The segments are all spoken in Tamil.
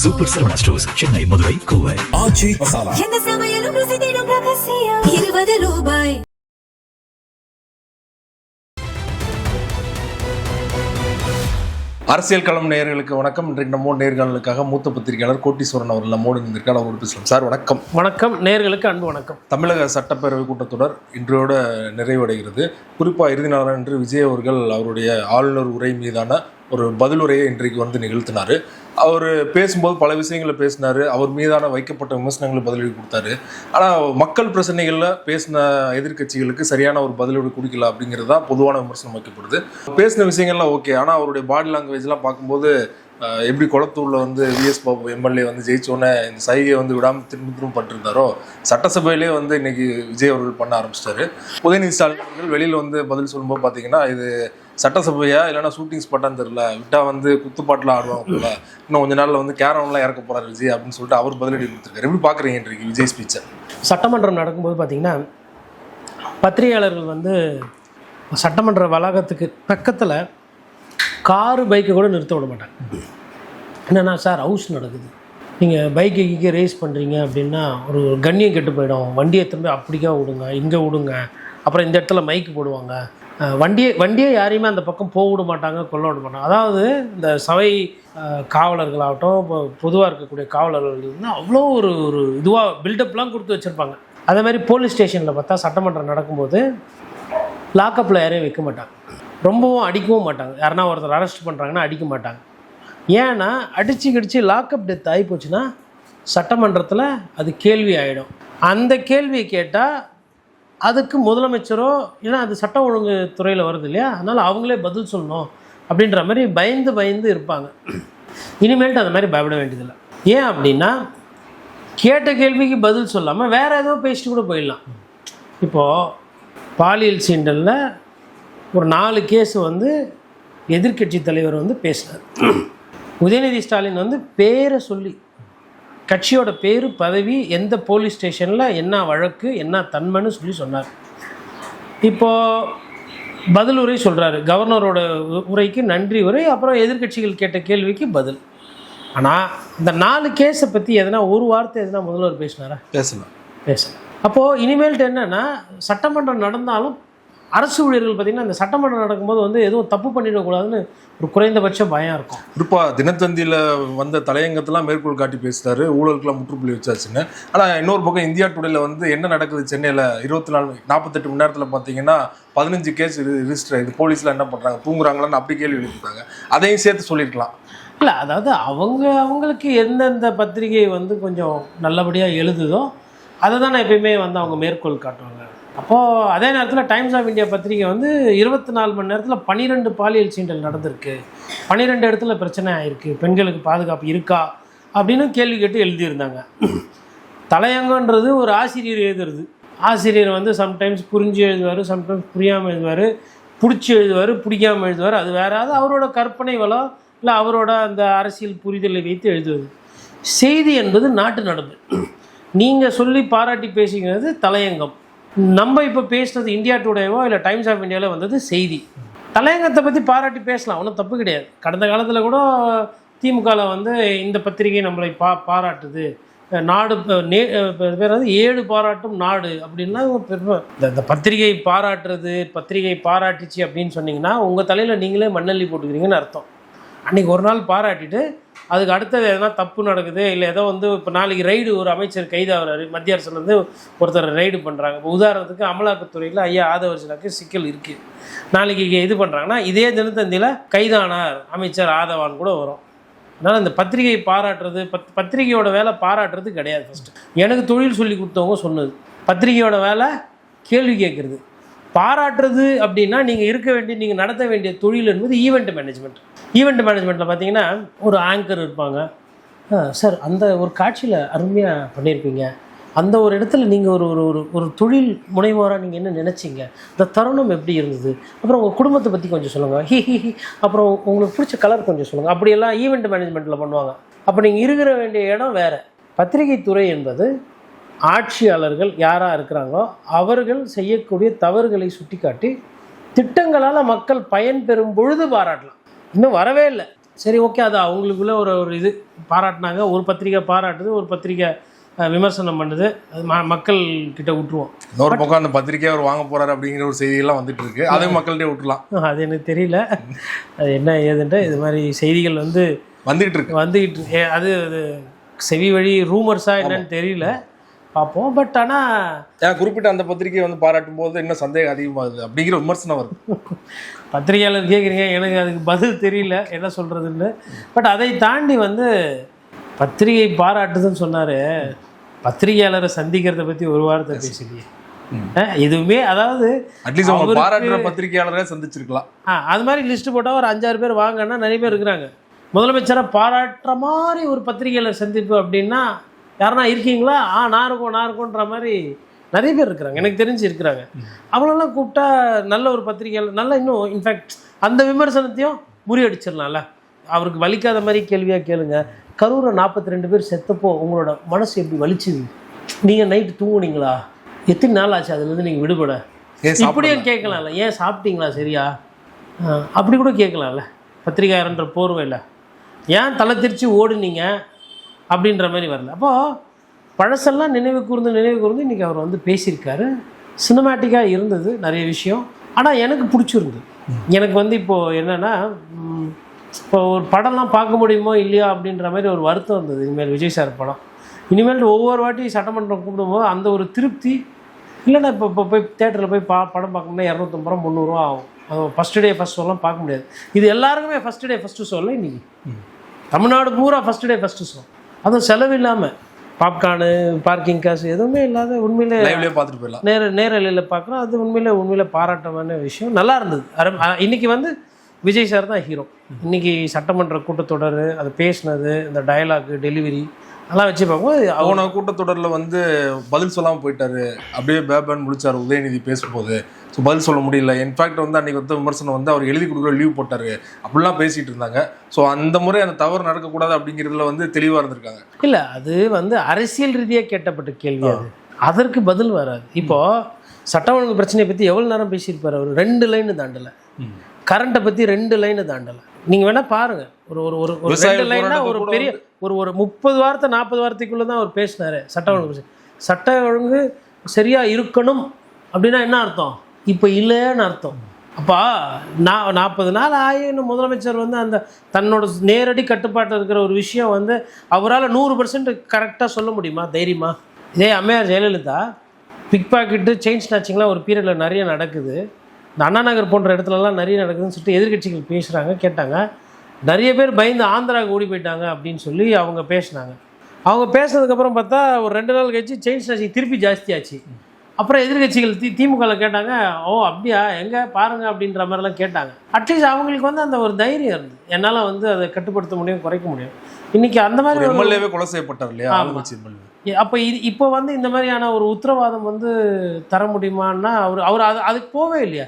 Super Saravana stores, Chennai, Madurai, Kovai. ஆச்சி மசாலா. எந்த சமையலும் ருசி தேடும் ரகசியம். ₹20. அரசியல் களம் நேயர்களுக்கு வணக்கம். இன்றைக்கு நம்ம நேர்காணலுக்காக மூத்த பத்திரிகையாளர் கோட்டீஸ்வரன் அவர்கள் நம்மோடு இருந்திருக்கார். அவரோடு பேசலாம். சார் வணக்கம். வணக்கம். நேயர்களுக்கு அன்பு வணக்கம். தமிழக சட்டப்பேரவை கூட்டத்தொடர் இன்றையோட நிறைவடைகிறது. குறிப்பாக இறுதி நாளன்று விஜய் அவர்கள் அவருடைய ஆளுநர் உரை மீதான ஒரு பதிலுரையை இன்றைக்கு வந்து நிகழ்த்தினார். அவர் பேசும்போது பல விஷயங்களை பேசினார். அவர் மீதான வைக்கப்பட்ட விமர்சனங்களை பதிலடி கொடுத்தாரு. ஆனால் மக்கள் பிரச்சனைகளில் பேசின எதிர்கட்சிகளுக்கு சரியான ஒரு பதிலடி கொடுக்கல அப்படிங்கிறது தான் பொதுவான விமர்சனம் வைக்கப்படுது. பேசின விஷயங்கள்லாம் ஓகே, ஆனால் அவருடைய பாடி லாங்குவேஜ்லாம் பார்க்கும்போது எப்படி குளத்தூரில் வந்து விஎஸ் பாபு எம்எல்ஏ வந்து ஜெயிச்சோன்னே இந்த சைகையை வந்து விடாமல் திரும்ப பண்ணிருந்தாரோ, சட்டசபையிலே வந்து இன்னைக்கு விஜய் அவர்கள் பண்ண ஆரம்பிச்சிட்டாரு. உதயநிதி ஸ்டாலின் அவர்கள் வெளியில் வந்து பதில் சொல்லும்போது பார்த்தீங்கன்னா, இது சட்டசபையா இல்லைன்னா ஷூட்டிங் ஸ்பாட்டான்னு தெரியல, விட்டா வந்து குத்துப்பாட்டில் ஆடுவாங்க போல, இன்னும் கொஞ்ச நாளில் வந்து கேரவன்லாம் இறக்க போகிறார் விஜய் அப்படின்னு சொல்லிட்டு அவர் பதிலடி கொடுத்துருக்காரு. எப்படி பார்க்குறீங்க இன்றைக்கு விஜய் ஸ்பீச்சை? சட்டமன்றம் நடக்கும்போது பார்த்தீங்கன்னா, பத்திரிகையாளர்கள் வந்து சட்டமன்ற வளாகத்துக்கு பக்கத்தில் காரு பைக்கை கூட நிறுத்த விட மாட்டாங்க. என்னென்னா, சார் ஹவுஸ் நடக்குது, நீங்கள் பைக்கை ரேஸ் பண்ணுறீங்க அப்படின்னா ஒரு கண்ணியம் கெட்டு போயிடும், வண்டியை திரும்ப அப்படிக்கா விடுங்க, இங்கே விடுங்க, அப்புறம் இந்த இடத்துல மைக்கு போடுவாங்க, வண்டியே யாரையுமே அந்த பக்கம் போக விட மாட்டாங்க, கொல்ல விட மாட்டாங்க. அதாவது இந்த சபை காவலர்களாகட்டும், இப்போ பொதுவாக இருக்கக்கூடிய காவலர்கள் வந்து அவ்வளோ ஒரு இதுவாக பில்டப்லாம் கொடுத்து வச்சுருப்பாங்க. அதே மாதிரி போலீஸ் ஸ்டேஷனில் பார்த்தா சட்டமன்றம் நடக்கும்போது லாக்கப்பில் யாரையும் வைக்க மாட்டாங்க, ரொம்பவும் அடிக்கவும் மாட்டாங்க. யாருன்னா ஒருத்தர் அரெஸ்ட் பண்ணுறாங்கன்னா அடிக்க மாட்டாங்க. ஏன்னா அடித்து கிடிச்சு லாக்அப் டெத் ஆகி போச்சுன்னா சட்டமன்றத்தில் அது கேள்வி ஆகிடும். அந்த கேள்வியை கேட்டால் அதுக்கு முதலமைச்சரோ, ஏன்னா அது சட்டம் ஒழுங்கு துறையில் வருது இல்லையா, அதனால் அவங்களே பதில் சொல்லணும் அப்படின்ற மாதிரி பயந்து இருப்பாங்க. இனிமேல்ட்டு அந்த மாதிரி பயப்பட வேண்டியதில்லை. ஏன் அப்படின்னா, கேட்ட கேள்விக்கு பதில் சொல்லாமல் வேறு ஏதோ பேசிட்டு கூட போயிடலாம். இப்போது பாலியல் சீண்டலில் ஒரு 4 கேஸ் வந்து எதிர்கட்சி தலைவர் வந்து பேசினார். உதயநிதி ஸ்டாலின் வந்து பேரை சொல்லி, கட்சியோட பேர், பதவி, எந்த போலீஸ் ஸ்டேஷனில் என்ன வழக்கு, என்ன தன்மைன்னு சொன்னார். இப்போது பதில் உரை சொல்கிறாரு, கவர்னரோட உரைக்கு நன்றி உரை, அப்புறம் எதிர்கட்சிகள் கேட்ட கேள்விக்கு பதில். ஆனால் இந்த 4 கேஸை பற்றி எதனா ஒரு வார்த்தை எதனா முதல்வர் பேசினாரா? பேசலாம். அப்போது இனிமேல்ட்டு என்னென்னா, சட்டமன்றம் நடந்தாலும் அரசு ஊழியர்கள் பார்த்திங்கன்னா இந்த சட்டமன்றம் நடக்கும்போது வந்து எதுவும் தப்பு பண்ணிடக்கூடாதுன்னு ஒரு குறைந்தபட்ச பயம் இருக்கும். குறிப்பாக தினத்தந்தியில் வந்த தலையங்கத்தெல்லாம் மேற்கோள் காட்டி பேசுகிறாரு, ஊழலுக்குலாம் முற்றுப்புள்ளி வச்சாச்சுன்னு. ஆனால் இன்னொரு பக்கம் இந்தியா டுடேல வந்து என்ன நடக்குது சென்னையில் 48 மணி நேரத்தில் பார்த்தீங்கன்னா 15 கேஸ் ரிஜிஸ்டர். இது போலீஸில் என்ன பண்ணுறாங்க, தூங்குறாங்களான்னு அப்படி கேள்வி எழுப்பிட்டாங்க. அதையும் சேர்த்து சொல்லியிருக்கலாம். இல்லை, அதாவது அவங்களுக்கு எந்தெந்த பத்திரிகை வந்து கொஞ்சம் நல்லபடியாக எழுதுதோ அதை தான் எப்பயுமே வந்து அவங்க மேற்கோள் காட்டுவாங்க. அப்போது அதே நேரத்தில் டைம்ஸ் ஆஃப் இந்தியா பத்திரிகை வந்து 24 மணி நேரத்தில் 12 பாலியல் சீண்டல் நடந்திருக்கு, 12 இடத்துல பிரச்சனை ஆகிருக்கு, பெண்களுக்கு பாதுகாப்பு இருக்கா அப்படின்னு கேள்வி கேட்டு எழுதியிருந்தாங்க. தலையங்கன்றது ஒரு ஆசிரியர் எழுதுறது. ஆசிரியர் வந்து சம்டைம்ஸ் புரிஞ்சு எழுதுவார், சம்டைம்ஸ் புரியாமல் எழுதுவார், பிடிச்சி எழுதுவார், பிடிக்காமல் எழுதுவார். அது வேறாவது அவரோட கற்பனை வளம், இல்லை அவரோட அந்த அரசியல் புரிதலை வைத்து எழுதுவது. செய்தி என்பது நாட்டு நடப்பு. நீங்கள் சொல்லி பாராட்டி பேசிக்கிறது தலையங்கம். நம்ம இப்போ பேசுனது இந்தியா டுடேவோ இல்லை டைம்ஸ் ஆஃப் இந்தியாவில் வந்தது செய்தி. தலையங்கத்தை பற்றி பாராட்டி பேசலாம், ஒன்றும் தப்பு கிடையாது. கடந்த காலத்தில் கூட திமுகவில் வந்து இந்த பத்திரிகை நம்மளை பாராட்டுது, நாடு பேர் 7 பாராட்டும் நாடு அப்படின்னா இந்த பத்திரிகை பாராட்டுறது, பத்திரிகை பாராட்டுச்சு அப்படின்னு சொன்னீங்கன்னா உங்கள் தலையில் நீங்களே மண்ணள்ளி போட்டுக்கிறீங்கன்னு அர்த்தம். அன்றைக்கி ஒரு நாள் பாராட்டிட்டு அதுக்கு அடுத்தது எதனா தப்பு நடக்குது, இல்லை ஏதோ வந்து இப்போ நாளைக்கு ரைடு, ஒரு அமைச்சர் கைதாகிறாரு, மத்திய அரசுலேருந்து ஒருத்தர் ரைடு பண்ணுறாங்க. இப்போ உதாரணத்துக்கு அமலாக்கத்துறையில் ஐயா ஆதவர்ஜனாக்கு சிக்கல் இருக்குது, நாளைக்கு இது பண்ணுறாங்கன்னா இதே தினத்தந்தியில் கைதானார் அமைச்சர் ஆதவான் கூட வரும். அதனால் இந்த பத்திரிகை பாராட்டுறது, பத்திரிகையோட வேலை பாராட்டுறது கிடையாது. ஃபஸ்ட்டு எனக்கு தொழில் சொல்லி கொடுத்தவங்க சொன்னது, பத்திரிகையோட வேலை கேள்வி கேட்குறது. பாராட்டுறது அப்படின்னா நீங்கள் நடத்த வேண்டிய தொழில் என்பது ஈவெண்ட் மேனேஜ்மெண்ட். ஈவெண்ட் மேனேஜ்மெண்ட்டில் பார்த்தீங்கன்னா ஒரு ஆங்கர் இருப்பாங்க, சார் அந்த ஒரு காட்சியில் அருமையாக பண்ணியிருப்பீங்க, அந்த ஒரு இடத்துல நீங்கள் ஒரு தொழில் முனைவோராக நீங்கள் என்ன நினச்சிங்க, இந்த தருணம் எப்படி இருந்தது, அப்புறம் உங்கள் குடும்பத்தை பற்றி கொஞ்சம் சொல்லுங்கள், அப்புறம் உங்களுக்கு பிடிச்ச கலர் கொஞ்சம் சொல்லுங்கள், அப்படியெல்லாம் ஈவெண்ட் மேனேஜ்மெண்ட்டில் பண்ணுவாங்க. அப்போ நீங்கள் இருக்கிற வேண்டிய இடம் வேறு. பத்திரிகை துறை என்பது ஆட்சியாளர்கள் யாராக இருக்கிறாங்களோ அவர்கள் செய்யக்கூடிய தவறுகளை சுட்டி காட்டி திட்டங்களால் மக்கள் பயன்பெறும் பொழுது பாராட்டலாம். இன்னும் வரவே இல்லை. சரி ஓகே, அது அவங்களுக்குள்ள ஒரு ஒரு இது பாராட்டினாங்க. ஒரு பத்திரிக்கை பாராட்டுது, ஒரு பத்திரிக்கை விமர்சனம் பண்ணுது. அது மக்கள் கிட்ட விட்டுருவோம். இன்னொரு பக்கம் அந்த பத்திரிக்கை அவர் வாங்க போறாரு அப்படிங்கிற ஒரு செய்தியெல்லாம் வந்துட்டு இருக்கு. அதையும் மக்கள்கிட்ட விட்டுலாம். அது எனக்கு தெரியல அது என்ன ஏதுன்ட்டு. இது மாதிரி செய்திகள் வந்துகிட்டு இருக்கு. அது செவி வழி ரூமர்ஸா என்னன்னு தெரியல, பார்ப்போம். பட் ஆனால் குறிப்பிட்ட அந்த பத்திரிகை பாராட்டும் போது இன்னும் சந்தேகம் அதிகமாகுது அப்படிங்கிற விமர்சனம் வருது. பத்திரிகையாளர் கேட்குறீங்க, எனக்கு அதுக்கு பதில் தெரியல என்ன சொல்கிறதுன்னு. பட் அதை தாண்டி பத்திரிகை பாராட்டுதுன்னு சொன்னார். பத்திரிகையாளரை சந்திக்கிறத பற்றி ஒரு வாரத்தை பேசலையே எதுவுமே. அதாவது அட்லீஸ்ட் பாராட்டுற பத்திரிகையாளரை சந்திச்சிருக்கலாம். அது மாதிரி லிஸ்ட் போட்டால் ஒரு 5-6 பேர் வாங்கன்னா நிறைய பேர் இருக்கிறாங்க. முதலமைச்சரை பாராட்டுற மாதிரி ஒரு பத்திரிகையாளர் சந்திப்பு அப்படின்னா யாருன்னா இருக்கீங்களா? நான் இருக்கோன்ற மாதிரி நிறைய பேர் இருக்கிறாங்க, எனக்கு தெரிஞ்சு இருக்கிறாங்க. அவங்களெல்லாம் கூப்பிட்டா நல்ல ஒரு பத்திரிகையாளர் நல்ல இன்னும் இன்ஃபேக்ட் அந்த விமர்சனத்தையும் முறியடிச்சிடலாம்ல. அவருக்கு வலிக்காத மாதிரி கேள்வியாக கேளுங்க. கரூரில் 42 பேர் செத்தப்போ உங்களோட மனசு எப்படி வலிச்சுது? நீங்கள் நைட்டு தூங்குனீங்களா? எத்தனை நாள் ஆச்சு அதுலேருந்து நீங்கள் விடுபட? இப்படியே கேட்கலாம்ல. ஏன் சாப்பிட்டீங்களா சரியா? அப்படி கூட கேட்கலாம்ல பத்திரிகையாளர்ன்ற போர்வையில். ஏன் தலை திருச்சி ஓடுனீங்க அப்படின்ற மாதிரி வரல. அப்போது பழசெல்லாம் நினைவு கூர்ந்து இன்றைக்கி அவர் பேசியிருக்காரு. சினிமேட்டிக்காக இருந்தது நிறைய விஷயம். ஆனால் எனக்கு பிடிச்சிருந்தது. எனக்கு இப்போது என்னென்னா, இப்போ ஒரு படம்லாம் பார்க்க முடியுமோ இல்லையா அப்படின்ற மாதிரி ஒரு வருத்தம் இருந்தது. இனிமேல் விஜய் சார் படம் இனிமேல் ஒவ்வொரு வாட்டி சட்டமன்றம் கூப்பிடும்போது அந்த ஒரு திருப்தி இல்லைன்னா இப்போ போய் தேட்டரில் போய் படம் பார்க்கணும்னா 250 ரூபா 300 ரூபா ஆகும். அது ஃபஸ்ட்டு டே ஃபஸ்ட் ஷோலாம் பார்க்க முடியாது. இது எல்லாருக்குமே ஃபஸ்ட்டு டே ஃபஸ்ட்டு ஷோ இல்லை. இன்றைக்கி தமிழ்நாடு பூரா ஃபஸ்ட்டு டே ஃபஸ்ட்டு ஷோ, அதுவும் செலவு இல்லாமல், பாப்கார்னு பார்க்கிங் காசு எதுவுமே இல்லாத உண்மையிலே பார்த்துட்டு போயிடலாம். நேரலையில் பார்க்குறோம். அது உண்மையிலே பாராட்டமான விஷயம். நல்லா இருந்தது. இன்றைக்கி விஜய் சார் தான் ஹீரோ. இன்றைக்கி சட்டமன்ற கூட்டத்தொடர், அது பேசினது, இந்த டயலாகு டெலிவரி அதெல்லாம் வச்சு பார்க்கும்போது அவனை கூட்டத்தொடரில் பதில் சொல்லாமல் போயிட்டாரு. அப்படியே பேபன் முடிச்சார் உதயநிதி பேசும்போது. ஸோ பதில் சொல்ல முடியல. இன்ஃபேக்ட் அன்றைக்கி விமர்சனம் அவர் எழுதி கொடுக்குற லீவ் போட்டார் அப்படிலாம் பேசிகிட்டு இருந்தாங்க. ஸோ அந்த முறை அந்த தவறு நடக்கக்கூடாது அப்படிங்கிறதுல தெளிவாக இருந்திருக்காங்க. இல்லை, அது அரசியல் ரீதியாக கேட்டப்பட்ட கேள்வி. அதற்கு பதில் வராது. இப்போது சட்ட ஒழுங்கு பிரச்சனையை பற்றி எவ்வளோ நேரம் பேசியிருப்பார் அவர்? 2 லைனு தாண்டலை. கரண்ட்டை பற்றி 2 லைனு தாண்டலை. நீங்கள் வேணால் பாருங்கள். ஒரு 2 லைனா ஒரு பெரிய ஒரு 30 வார்த்தை 40 வார்த்தைக்குள்ளே தான் அவர் பேசினார். சட்ட ஒழுங்கு சரியாக இருக்கணும் அப்படின்னா என்ன அர்த்தம்? இப்போ இல்லைன்னு அர்த்தம். அப்போ 40 நாள் ஆகின்னு முதலமைச்சர் அந்த தன்னோட நேரடி கட்டுப்பாட்டில் இருக்கிற ஒரு விஷயம் அவரால் 100% கரெக்டாக சொல்ல முடியுமா தைரியமா? இதே அம்மையார் ஜெயலலிதா பிக் பாக்கெட்டு செயின் ஸ்நாச்சிங்லாம் ஒரு பீரியடில் நிறைய நடக்குது, இந்த அண்ணா நகர் போன்ற இடத்துலலாம் நிறைய நடக்குதுன்னு சொல்லிட்டு எதிர்கட்சிகள் பேசுகிறாங்க. கேட்டாங்க, நிறைய பேர் பயந்து ஆந்திராவுக்கு ஓடி போயிட்டாங்க அப்படின்னு சொல்லி அவங்க பேசினாங்க. அவங்க பேசினதுக்கப்புறம் பார்த்தா ஒரு 2 நாள் கழிச்சு செயின் ஸ்நாச்சிங் திருப்பி ஜாஸ்தியாச்சு. அப்புறம் எதிர்கட்சிகள் திமுகவில் கேட்டாங்க, ஓ அப்படியா எங்கே பாருங்கள் அப்படின்ற மாதிரிலாம் கேட்டாங்க. அட்லீஸ்ட் அவங்களுக்கு அந்த ஒரு தைரியம் இருந்தது, என்னால் அதை கட்டுப்படுத்த முடியும், குறைக்க முடியும். இன்றைக்கி அந்த மாதிரி எம்எல்ஏவே கொலை செய்யப்பட்டார் இல்லையா? அப்போ இப்போ இந்த மாதிரியான ஒரு உத்தரவாதம் தர முடியுமான்னா அவர் அதுக்கு போவே இல்லையா?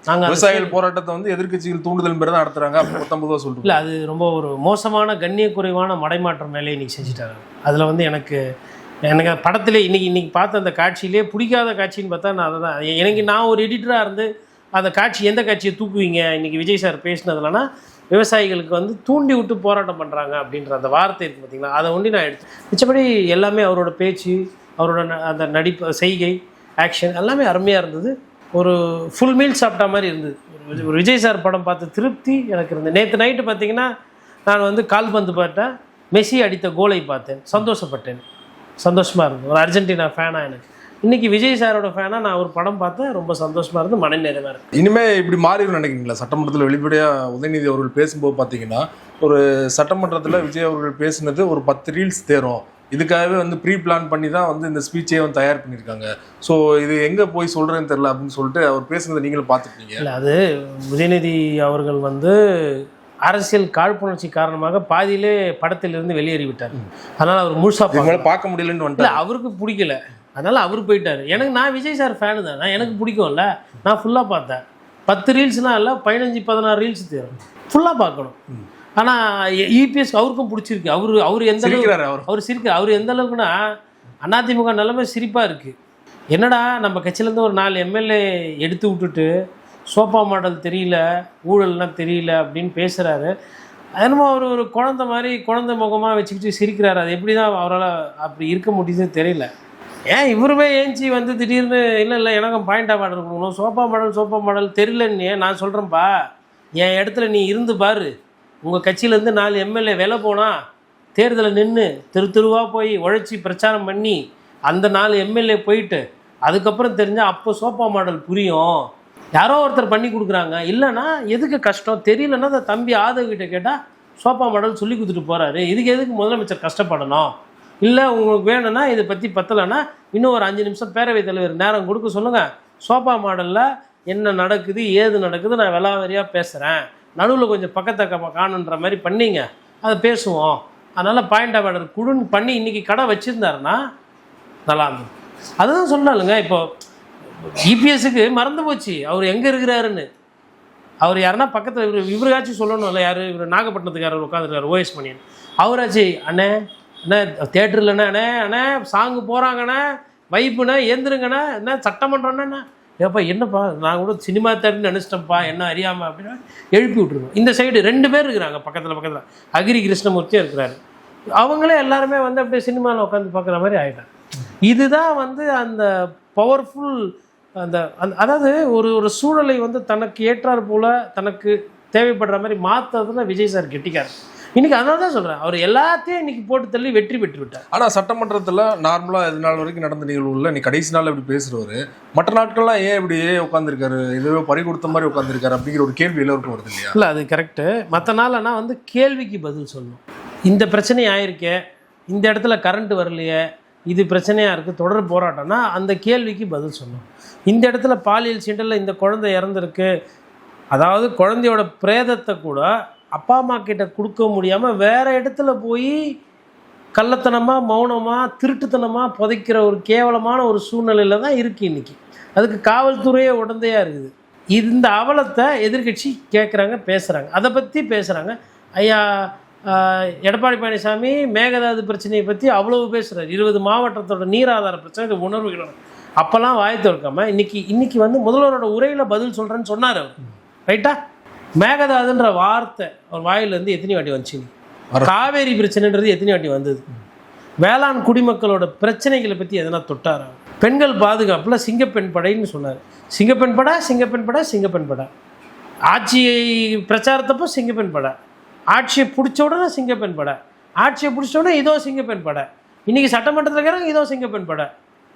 நாங்கள் விவசாயிகள் போராட்டத்தை எதிர்கட்சிகள் தூண்டுதல் பேர் தான் நடத்துகிறாங்க. 19 சொல்லிட்டு இல்லை, அது ரொம்ப ஒரு மோசமான கண்ணிய குறைவான மடைமாற்றம் வேலையை இன்றைக்கி செஞ்சுட்டாங்க. அதில் எனக்கு படத்திலே இன்னைக்கு பார்த்த அந்த காட்சியிலே பிடிக்காத காட்சின்னு பார்த்தா நான் அதை தான் நான் ஒரு எடிட்டராக இருந்து அந்த காட்சி எந்த காட்சியை தூக்குவீங்க இன்றைக்கி விஜய் சார் பேசினதுலனா விவசாயிகளுக்கு தூண்டி விட்டு போராட்டம் பண்ணுறாங்க அப்படின்ற அந்த வார்த்தை இருக்குது பார்த்தீங்களா, அதை ஒண்டி நான் எடுத்தேன். மிச்சபடி எல்லாமே அவரோட பேச்சு, அவரோட அந்த நடிப்பு, செய்கை, ஆக்ஷன் எல்லாமே அருமையாக இருந்தது. ஒரு ஃபுல் மீல் சாப்பிட்டா மாதிரி இருந்தது. ஒரு விஜய் சார் படம் பார்த்த திருப்தி எனக்கு இருந்தது. நேற்று நைட்டு பார்த்தீங்கன்னா நான் கால்பந்து பார்த்தேன், மெஸ்ஸி அடித்த கோலை பார்த்தேன், சந்தோஷப்பட்டேன், சந்தோஷமாக இருந்தது. ஒரு அர்ஜென்டினா ஃபேனாக எனக்கு. இன்றைக்கி விஜய் சாரோட ஃபேனாக நான் ஒரு படம் பார்த்தேன், ரொம்ப சந்தோஷமாக இருந்து மன நிறைவாக இருக்குது. இனிமேல் இப்படி மாறிடும் நினைக்கிறீங்களா? சட்டமன்றத்தில் வெளிப்படையாக உதயநிதி அவர்கள் பேசும்போது பார்த்தீங்கன்னா, ஒரு சட்டமன்றத்தில் விஜய் அவர்கள் பேசினது ஒரு 10 ரீல்ஸ் தேரும், இதுக்காகவே ப்ரீ பிளான் பண்ணி தான் இந்த ஸ்பீச்சே தயார் பண்ணியிருக்காங்க. ஸோ இது எங்கே போய் சொல்கிறேன்னு தெரில அப்படின்னு சொல்லிட்டு அவர் பேசுனதை நீங்களும் பார்த்துருக்கீங்க. இல்லை, அது உதயநிதி அவர்கள் அரசியல் காழ்ப்புணர்ச்சி காரணமாக பாதியிலே படத்திலிருந்து வெளியேறிவிட்டார். அதனால் அவர் முழுசாக பார்க்க முடியலன்னு வந்துட்டு அவருக்கு பிடிக்கல, அதனால் அவர் போயிட்டார். நான் விஜய் சார் ஃபேனு தான், எனக்கு பிடிக்கும்ல, நான் ஃபுல்லாக பார்த்தேன். 10 ரீல்ஸ்னால் இல்லை, 15-16 ரீல்ஸ் தேரும், ஃபுல்லாக பார்க்கணும். ஆனால் இபிஎஸ் அவருக்கும் பிடிச்சிருக்கு. அவர் எந்த அளவுக்கு அவர் எந்த அளவுக்குன்னா அதிமுக நிலைமை சிரிப்பாக இருக்குது. என்னடா நம்ம கட்சியிலேருந்து ஒரு 4 எம்எல்ஏ எடுத்து விட்டுட்டு சோப்பா மாடல் தெரியல, ஊழல்லாம் தெரியல அப்படின்னு பேசுகிறாரு. என்னமோ அவர் ஒரு குழந்தை மாதிரி குழந்தை முகமாக வச்சுக்கிட்டு சிரிக்கிறாரு. அது எப்படி தான் அவரால் அப்படி இருக்க முடியுதுன்னு தெரியல. ஏன் இவருமே ஏஞ்சி வந்து திடீர்னு இல்லை எனக்கும் பாயிண்ட் மாடல் கொடுக்கணும், சோப்பா மாடல் தெரியலன்னு நான் சொல்கிறேன்ப்பா, என் இடத்துல நீ இருந்து பாரு, உங்கள் கட்சியிலேருந்து 4 எம்எல்ஏ விலை போனால் தேர்தலில் நின்று தெருவாக போய் உழைச்சி பிரச்சாரம் பண்ணி அந்த 4 எம்எல்ஏ போயிட்டு அதுக்கப்புறம் தெரிஞ்சால் அப்போ சோப்பா மாடல் புரியும். யாரோ ஒருத்தர் பண்ணி கொடுக்குறாங்க, இல்லைன்னா எதுக்கு கஷ்டம் தெரியலன்னா அந்த தம்பி ஆதவகிட்ட கேட்டால் சோப்பா மாடல் சொல்லி கொடுத்துட்டு போகிறாரு. இதுக்கு எதுக்கு முதலமைச்சர் கஷ்டப்படணும்? இல்லை உங்களுக்கு வேணும்னா இதை பற்றி பத்தலைன்னா இன்னும் ஒரு 5 நிமிஷம் பேரவைத் தலைவர் நேரம் கொடுக்க சொல்லுங்கள், சோப்பா மாடலில் என்ன நடக்குது ஏது நடக்குது நான் விலாவரியாக பேசுகிறேன், நடுவில் கொஞ்சம் பக்கத்தை காணுன்ற மாதிரி பண்ணிங்க, அதை பேசுவோம். அதனால் பாயிண்ட் ஆஃப் ஆர்டர் குழுன்னு பண்ணி இன்றைக்கி கடை வச்சுருந்தாருன்னா நல்லா இருந்தது. அதுதான் சொன்னாலுங்க. இப்போ இபிஎஸ்க்கு மறந்து போச்சு அவர் எங்கே இருக்கிறாருன்னு. அவர் யாருன்னா பக்கத்தில் இவருக்காச்சும் சொல்லணும் இல்லை, யார் இவர் நாகப்பட்டினத்துக்காரர் உட்காந்துருக்காரு ஓஎஸ் மணியன், அவராச்சு அண்ணே தேட்டரில்ண்ணே அண்ணே சாங்கு போகிறாங்கண்ணே வைப்புண்ணே ஏந்திருங்கண்ணே என்ன சட்டமன்றம்ண்ணே, ஏப்பா என்னப்பா நான் கூட சினிமா தேட்டர்னு நினச்சிட்டேன்ப்பா என்ன அறியாமல் அப்படின்னா எழுப்பி விட்ருக்கோம். இந்த சைடு 2 பேர் இருக்கிறாங்க பக்கத்தில் அகிரி கிருஷ்ணமூர்த்தியும் இருக்கிறாரு. அவங்களே எல்லாருமே வந்து அப்படியே சினிமாவில் உட்காந்து பார்க்குற மாதிரி ஆகிட்டாங்க. இதுதான் வந்து அந்த பவர்ஃபுல் அந்த அதாவது ஒரு சூழலை வந்து தனக்கு ஏற்றார் போல் தனக்கு தேவைப்படுற மாதிரி மாற்றுறதுல விஜய் சார் கெட்டிக்கார். இன்றைக்கி அதனால தான் சொல்கிறேன், அவர் எல்லாத்தையும் இன்றைக்கி போட்டு தள்ளி வெற்றி பெற்று விட்டார். ஆனால் சட்டமன்றத்தில் நார்மலாக இது நாள் வரைக்கும் நடந்த நிகழ்வுகளில் இன்னைக்கு கடைசி நாள் இப்படி பேசுகிறவர் மற்ற நாட்கள்லாம் ஏன் இப்படியே உட்காந்துருக்காரு, இதுவே பறி கொடுத்த மாதிரி உட்காந்துருக்காரு அப்படிங்கிற ஒரு கேள்வி எல்லோருக்கும் வருது இல்லையா? இல்லை அது கரெக்டு. மற்ற நாள்னா வந்து கேள்விக்கு பதில் சொல்லணும். இந்த பிரச்சனை ஆயிருக்கே, இந்த இடத்துல கரண்ட் வரலையே, இது பிரச்சனையாக இருக்குது, தொடர் போராட்டம்னா அந்த கேள்விக்கு பதில் சொல்லணும். இந்த இடத்துல பாலியல் சீண்டலில் இந்த குழந்தை இறந்துருக்கு, அதாவது குழந்தையோட பிரேதத்தை கூட அப்பா அம்மா கிட்ட கொடுக்க முடியாமல் வேறு இடத்துல போய் கள்ளத்தனமாக மௌனமாக திருட்டுத்தனமாக புதைக்கிற ஒரு கேவலமான ஒரு சூழ்நிலையில் தான் இருக்குது இன்றைக்கி. அதுக்கு காவல்துறையே உடந்தையாக இருக்குது. இந்த அவலத்தை எதிர்கட்சி கேட்குறாங்க, பேசுகிறாங்க, அதை பற்றி பேசுகிறாங்க. ஐயா எடப்பாடி பழனிசாமி மேகதாது பிரச்சனையை பற்றி அவ்வளவு பேசுகிறார். 20 மாவட்டத்தோட நீராதார பிரச்சனை, இது உணர்வுகளோட அப்போல்லாம் வாய் திறக்காமல் இன்னைக்கு வந்து முதல்வரோட உரையில் பதில் சொல்கிறேன்னு சொன்னார் அவர். ரைட்டா? மேகதாதுன்ற வார்த்தை அவர் வாயிலேருந்து எத்தனை வாட்டி வந்துச்சு? காவேரி பிரச்சனைன்றது எத்தனை வாட்டி வந்தது? வேளாண் குடிமக்களோட பிரச்சனைகளை பற்றி எதனா தொட்டாரா? பெண்கள் பாதுகாப்பில் சிங்கப்பெண் படைன்னு சொன்னார். சிங்கப்பெண் படை ஆட்சியை பிரச்சாரத்தப்போ சிங்கப்பெண் படை, ஆட்சியை பிடிச்ச உடனே சிங்கப்பெண் படை, ஆட்சியை பிடிச்ச உடனே இதோ சிங்கப்பெண் படை, இன்றைக்கி சட்டமன்றத்தில் இருக்கிறாங்க இதோ சிங்கப்பெண் படை.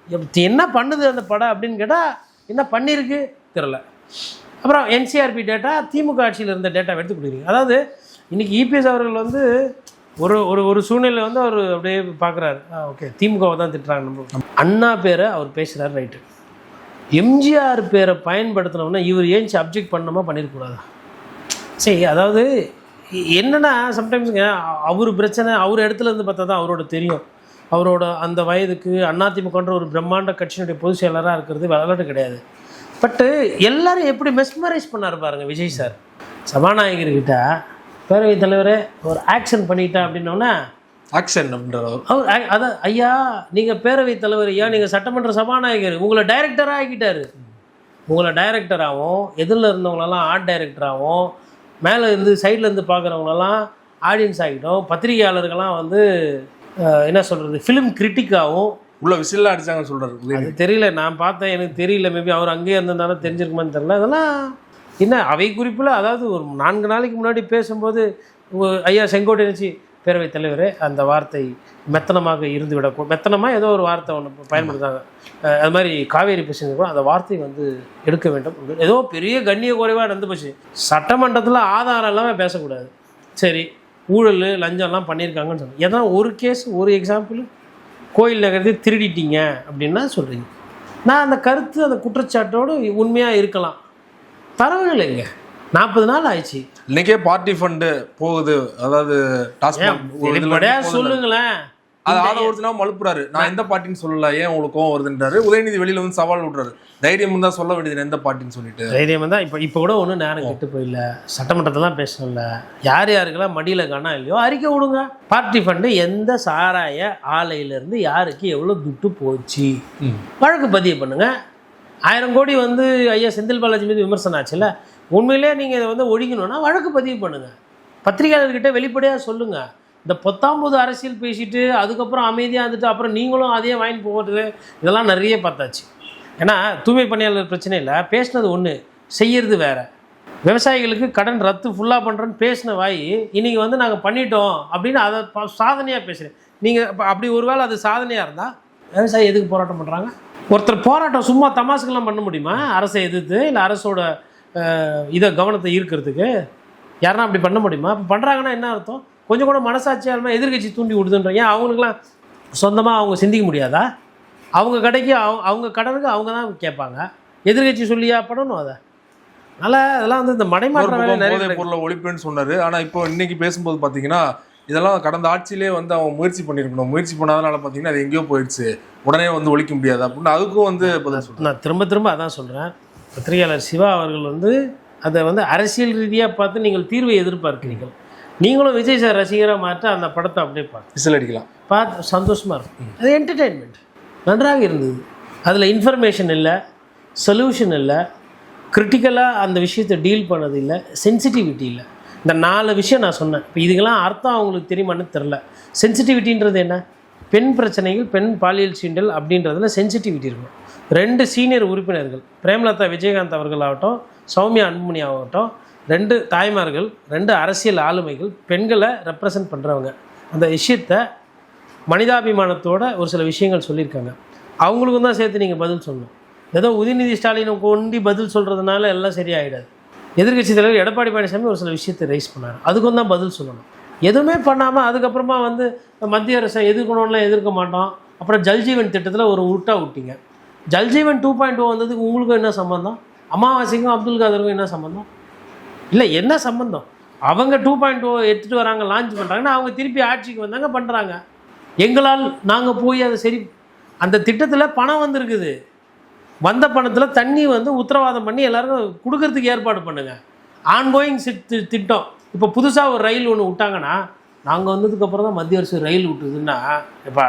என்ன பண்ணுது அந்த படம் அப்படின்னு கேட்டால் என்ன பண்ணியிருக்கு தெரில. அப்புறம் என்சிஆர்பி டேட்டா திமுக ஆட்சியில் இருந்த டேட்டா எடுத்து கொடுக்குறீங்க. அதாவது இன்றைக்கி இபிஎஸ் அவர்கள் வந்து ஒரு சூழ்நிலை வந்து அவர் அப்படியே பார்க்குறாரு, ஓகே திமுகவை தான் திட்டுறாங்க, நம்ம அண்ணா பேரை அவர் பேசுகிறார், ரைட்டு. எம்ஜிஆர் பேரை பயன்படுத்தினோம்னா இவர் ஏஞ்சி அப்ஜெக்ட் பண்ணணுமா பண்ணியிருக்கூடாதா? சரி, அதாவது என்னென்னா சம்டைம்ஸுங்க அவர் பிரச்சனை அவர் இடத்துல இருந்து பார்த்தா தான் அவரோட தெரியும். அவரோட அந்த வயதுக்கு அதிமுகன்ற ஒரு பிரம்மாண்ட கட்சியினுடைய பொதுச் செயலராக இருக்கிறது விளையாட்டு கிடையாது. பட்டு எல்லாரும் எப்படி மெஸ்மரைஸ் பண்ணார் பாருங்க விஜய் சார். சபாநாயகர்கிட்ட பேரவைத் தலைவரே ஒரு ஆக்ஷன் பண்ணிட்டா அப்படின்னோன்னா ஆக்ஷன் அப்படின்றவர் அவர் அதான் ஐயா நீங்கள் பேரவைத் தலைவர் ஐயா, நீங்கள் சட்டமன்ற சபாநாயகர், உங்களை டைரக்டராக ஆக்கிட்டாரு. உங்களை டைரக்டராகவும் எதிரில் இருந்தவங்களெல்லாம் ஆர்ட் டைரக்டராகவும் மேலே இருந்து சைட்லேருந்து பார்க்குறவங்களெல்லாம் ஆடியன்ஸ் ஆகிட்டோம், பத்திரிகையாளர்கள்லாம் வந்து என்ன சொல்கிறது ஃபிலிம் கிரிட்டிக்காகவும் உள்ள விசிலாம் அடிச்சாங்கன்னு சொல்கிறாரு. அது தெரியல, நான் பார்த்தேன், எனக்கு தெரியல, மேபி அவர் அங்கேயே இருந்ததுனால தெரிஞ்சிருக்குமான்னு தெரியல. அதெல்லாம் என்ன அவை குறிப்பில் அதாவது ஒரு 4 நாளைக்கு முன்னாடி பேசும்போது ஐயா செங்கோட்டை நினச்சி பேரவைத் தலைவரே அந்த வார்த்தை மெத்தனமாக இருந்து விடக்கூடும், மெத்தனமாக ஏதோ ஒரு வார்த்தை ஒன்று பயன்படுத்தாங்க, அது மாதிரி காவேரி பிரச்சனை கூட அந்த வார்த்தை வந்து எடுக்க வேண்டும், ஏதோ பெரிய கண்ணிய குறைவாக நடந்து போச்சு. சட்டமன்றத்தில் ஆதாரம் எல்லாமே பேசக்கூடாது. சரி, ஊழல் லஞ்சம்லாம் பண்ணியிருக்காங்கன்னு சொன்னேன். ஏன்னா ஒரு கேஸ் ஒரு எக்ஸாம்பிள் கோயில் நகரத்தை திருடிட்டீங்க அப்படின்னா சொல்கிறீங்க. நான் அந்த கருத்து அந்த குற்றச்சாட்டோடு உண்மையாக இருக்கலாம். தரவுகள் எங்க 40 நாள் ஆயிடுச்சு. இன்னைக்கே பார்ட்டி ஃபண்டு போகுது, அதாவது சொல்லுங்களேன். அது ஆதரவுனா மழுப்புறாரு. நான் எந்த பார்ட்டின்னு சொல்லல, ஏன் உங்களுக்கு கோவம் வருதுன்றாரு. உதயநிதி வெளியில வந்து சவால் விடுறாரு, தைரியம் தான் சொல்ல வேண்டியது எந்த பார்ட்டின்னு சொல்லிட்டு. தைரியம் தான் இப்போ கூட ஒன்றும் நேரம் கெட்டு போயிடல, சட்டமன்றத்தெல்லாம் பேசணும்ல, யார் யாருக்கெல்லாம் மடியில் காணா இல்லையோ அறிக்கை விடுங்க. பார்ட்டி ஃபண்டு எந்த சாராய ஆலையிலேருந்து யாருக்கு எவ்வளோ துட்டு போச்சு வழக்கு பதிவு பண்ணுங்க. 1000 கோடி வந்து ஐயா செந்தில் பாலாஜி மீது விமர்சனம் ஆச்சுல்ல, உண்மையிலே நீங்கள் இதை வந்து ஒழிக்கணும்னா வழக்கு பதிவு பண்ணுங்கள். பத்திரிகையாளர்கிட்ட வெளிப்படையாக சொல்லுங்கள். இந்த 19 அரசியல் பேசிட்டு அதுக்கப்புறம் அமைதியாக இருந்துட்டு அப்புறம் நீங்களும் அதே வாங்கி போகிறது இதெல்லாம் நிறைய பார்த்தாச்சு. ஏன்னா தூய்மை பணியாளர் பிரச்சனை இல்லை, பேசினது ஒன்று, செய்யறது வேறு. விவசாயிகளுக்கு கடன் ரத்து ஃபுல்லாக பண்ணுறோன்னு பேசின வாய் இன்றைக்கி வந்து நாங்கள் பண்ணிட்டோம் அப்படின்னு அதை சாதனையாக பேசுகிறேன். நீங்கள் அப்படி ஒருவேளை அது சாதனையாக இருந்தால் விவசாயி எதுக்கு போராட்டம் பண்ணுறாங்க? ஒருத்தர் போராட்டம் சும்மா தமாசுக்கெல்லாம் பண்ண முடியுமா? அரசை எதிர்த்து இல்லை அரசோட இதை கவனத்தை ஈர்க்கிறதுக்கு யாருன்னா அப்படி பண்ண முடியுமா? இப்போ பண்ணுறாங்கன்னா என்ன அர்த்தம்? கொஞ்சம் கூட மனசாட்சியாலுமே எதிர்கட்சி தூண்டி விடுதுன்றீங்க. அவங்களுக்குலாம் சொந்தமாக அவங்க சிந்திக்க முடியாதா? அவங்க கடைக்கு அவங்க கடனுக்கு அவங்க தான் கேட்பாங்க, எதிர்கட்சி சொல்லியா பண்ணணும் அதை? அதெல்லாம் வந்து இந்த மடைமாற்ற போதை பொருளை ஒழிப்புன்னு சொன்னார். ஆனால் இப்போ இன்னைக்கு பேசும்போது பார்த்தீங்கன்னா இதெல்லாம் கடந்த ஆட்சியிலே வந்து அவங்க முயற்சி பண்ணியிருக்கணும், முயற்சி பண்ணாதனால பார்த்தீங்கன்னா அது எங்கேயோ போயிடுச்சு, உடனே வந்து ஒழிக்க முடியாது அப்படின்னு அதுக்கும் வந்து பதில் சொல்கிறேன். நான் திரும்ப அதான் சொல்கிறேன். பத்திரிகையாளர் சிவா அவர்கள் வந்து அதை வந்து அரசியல் ரீதியாக பார்த்து நீங்கள் தீர்வை எதிர்பார்க்கிறீர்கள். நீங்களும் விஜய் சார் ரசிகராக மாற்ற அந்த படத்தை அப்படியே விசில் அடிக்கலாம், பார்த்து சந்தோஷமாக இருக்கும். அது என்டர்டெயின்மெண்ட் நன்றாக இருந்தது. அதில் இன்ஃபர்மேஷன் இல்லை, சொல்யூஷன் இல்லை, கிரிட்டிக்கலாக அந்த விஷயத்தை டீல் பண்ணது இல்லை, சென்சிட்டிவிட்டி இல்லை. இந்த 4 விஷயம் நான் சொன்னேன். இப்போ இதுக்கெல்லாம் அர்த்தம் அவங்களுக்கு தெரியுமான்னு தெரில. சென்சிட்டிவிட்டின்றது என்ன? பெண் பிரச்சனைகள், பெண் பாலியல் சீண்டல் அப்படின்றதுல சென்சிட்டிவிட்டி இருக்கும். 2 சீனியர் உறுப்பினர்கள், பிரேமலதா விஜயகாந்த் அவர்கள் ஆகட்டும், சௌமியா அன்புமணி ஆகட்டும், 2 தாய்மார்கள், 2 அரசியல் ஆளுமைகள், பெண்களை ரெப்ரசன்ட் பண்ணுறவங்க. அந்த விஷயத்தை மனிதாபிமானத்தோட ஒரு சில விஷயங்கள் சொல்லியிருக்காங்க. அவங்களுக்கும் தான் சேர்த்து நீங்கள் பதில் சொல்லணும். ஏதோ உதயநிதி ஸ்டாலினை கொண்டு பதில் சொல்கிறதுனால எல்லாம் சரியாயிடாது. எதிர்கட்சி தலைவர் எடப்பாடி பழனிசாமி ஒரு சில விஷயத்தை ரைஸ் பண்ணார், அதுக்கும் தான் பதில் சொல்லணும். எதுவுமே பண்ணாமல் அதுக்கப்புறமா வந்து மத்திய அரசை எதிர்க்கணும்லாம் எதிர்க்க மாட்டோம். அப்புறம் ஜல்ஜீவன் திட்டத்தில் ஒரு உருட்டா விட்டீங்க. ஜல்ஜீவன் 2.0 வந்ததுக்கு உங்களுக்கும் என்ன சம்மந்தம்? அமாவாசைக்கும் அப்துல் காதருக்கும் என்ன சம்மந்தம்? இல்லை, என்ன சம்மந்தம்? அவங்க 2.0 எடுத்துகிட்டு வராங்க, லான்ச் பண்ணுறாங்கன்னா அவங்க திருப்பி ஆட்சிக்கு வந்தாங்க பண்ணுறாங்க. எங்களால் நாங்கள் போய் அதை சரி, அந்த திட்டத்தில் பணம் வந்திருக்குது, வந்த பணத்தில் தண்ணி வந்து உத்தரவாதம் பண்ணி எல்லாருக்கும் கொடுக்கறதுக்கு ஏற்பாடு பண்ணுங்கள். ஆன்கோயிங் திட்டம். இப்போ புதுசாக ஒரு ரயில் ஒன்று விட்டாங்கன்னா, நாங்கள் வந்ததுக்கப்புறம் தான் மத்திய அரசு ரயில் விட்டுதுன்னா, இப்போ